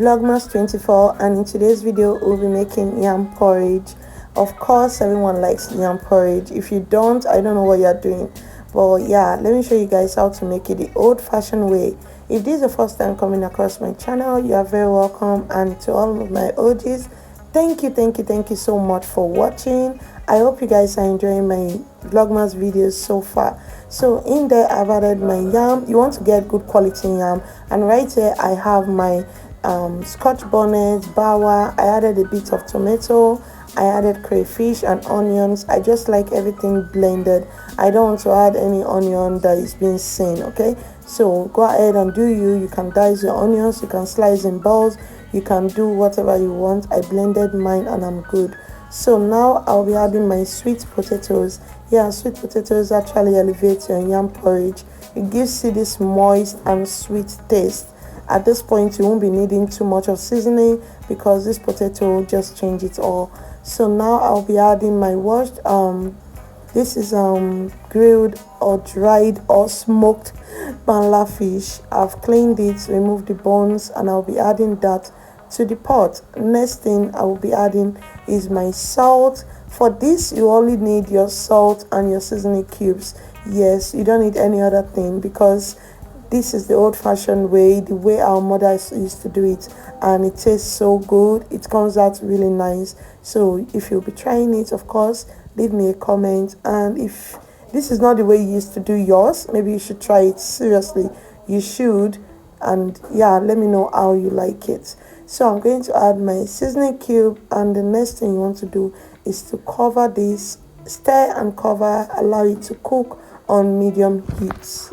Vlogmas 24, and in today's video we'll be making yam porridge. Of course everyone likes yam porridge. If you don't, I don't know what you're doing, but yeah, let me show you guys how to make it the old-fashioned way. If this is the first time coming across my channel, you are very welcome, and to all of my OGs, thank you so much for watching. I hope you guys are enjoying my Vlogmas videos so far. So in there I've added my yam. You want to get good quality yam, and right here I have my scotch bonnet, bawa. I added a bit of tomato, I added crayfish and onions. I just like everything blended. I don't want to add any onion that is being seen. Okay, so go ahead and do you can dice your onions, you can slice in balls, you can do whatever you want. I blended mine and I'm good. So now I'll be adding my sweet potatoes. Yeah, sweet potatoes actually elevate your yam porridge. It gives you this moist and sweet taste. At this point you won't be needing too much of seasoning because this potato will just change it all. So now I'll be adding my washed this is grilled or dried or smoked banla fish. I've cleaned it, removed the bones, and I'll be adding that to the pot. Next thing I will be adding is my salt. For this you only need your salt and your seasoning cubes. Yes, you don't need any other thing because this is the old-fashioned way, the way our mothers used to do it, and it tastes so good. It comes out really nice. So if you'll be trying it, of course, leave me a comment. And if this is not the way you used to do yours, maybe you should try it. Seriously, you should. And yeah, let me know how you like it. So I'm going to add my seasoning cube, and the next thing you want to do is to cover this, stir and cover, allow it to cook on medium heat.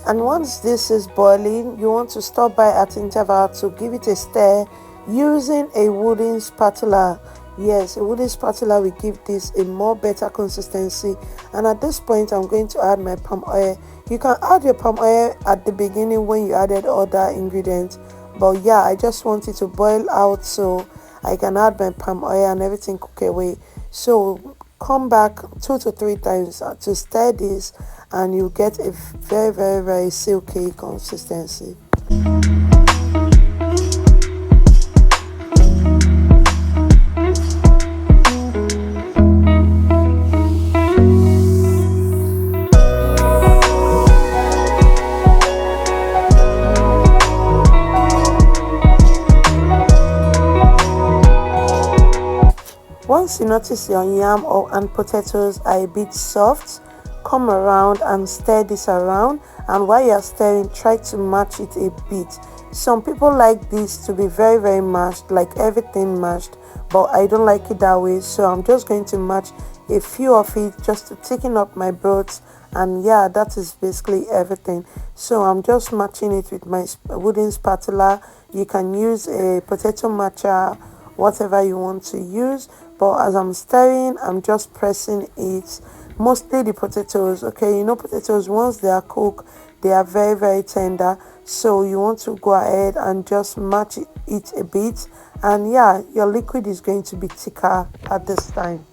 And once this is boiling, you want to stop by at interval to give it a stir using a wooden spatula. Yes, a wooden spatula will give this a more better consistency. And at this point I'm going to add my palm oil. You can add your palm oil at the beginning when you added other ingredients, but yeah, I just want it to boil out so I can add my palm oil and everything cook away. So come back 2 to 3 times to stir this, and you get a very silky consistency. Once you notice your yam and potatoes are a bit soft, come around and stir this around, and while you're stirring, try to mash it a bit. Some people like this to be very mashed, like everything mashed, but I don't like it that way. So I'm just going to mash a few of it just to thicken up my broth, and yeah, that is basically everything. So I'm just matching it with my wooden spatula. You can use a potato masher, whatever you want to use, but as I'm stirring, I'm just pressing it, mostly the potatoes. Okay, you know, potatoes, once they are cooked, they are very tender, so you want to go ahead and just match it a bit, and yeah, your liquid is going to be thicker at this time.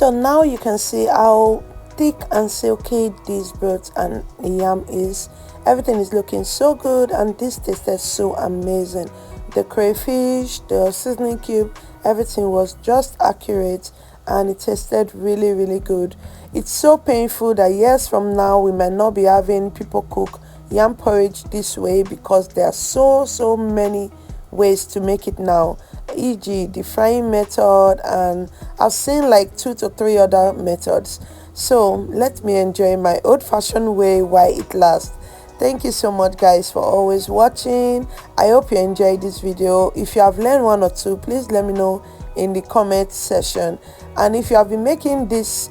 So now you can see how thick and silky this broth and the yam is. Everything is looking so good, and this tasted so amazing. the crayfish, the seasoning cube, everything was just accurate, and it tasted really, really good. It's so painful that years from now we might not be having people cook yam porridge this way, because there are so many ways to make it now, e.g. the frying method, and I've seen like 2 to 3 other methods. So let me enjoy my old-fashioned way while it lasts. Thank you so much guys for always watching. I hope you enjoyed this video. If you have learned one or two, please let me know in the comment section. And if you have been making this,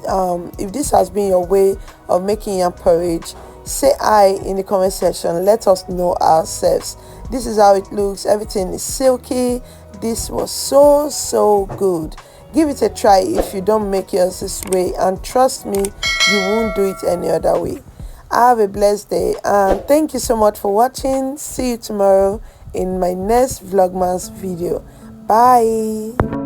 if this has been your way of making yam porridge, say hi in the comment section. Let us know ourselves. This is how it looks. Everything is silky. This was so good. Give it a try if you don't make yours this way, and trust me, you won't do it any other way. Have a blessed day, and thank you so much for watching. See you tomorrow in my next vlogmas video. Bye.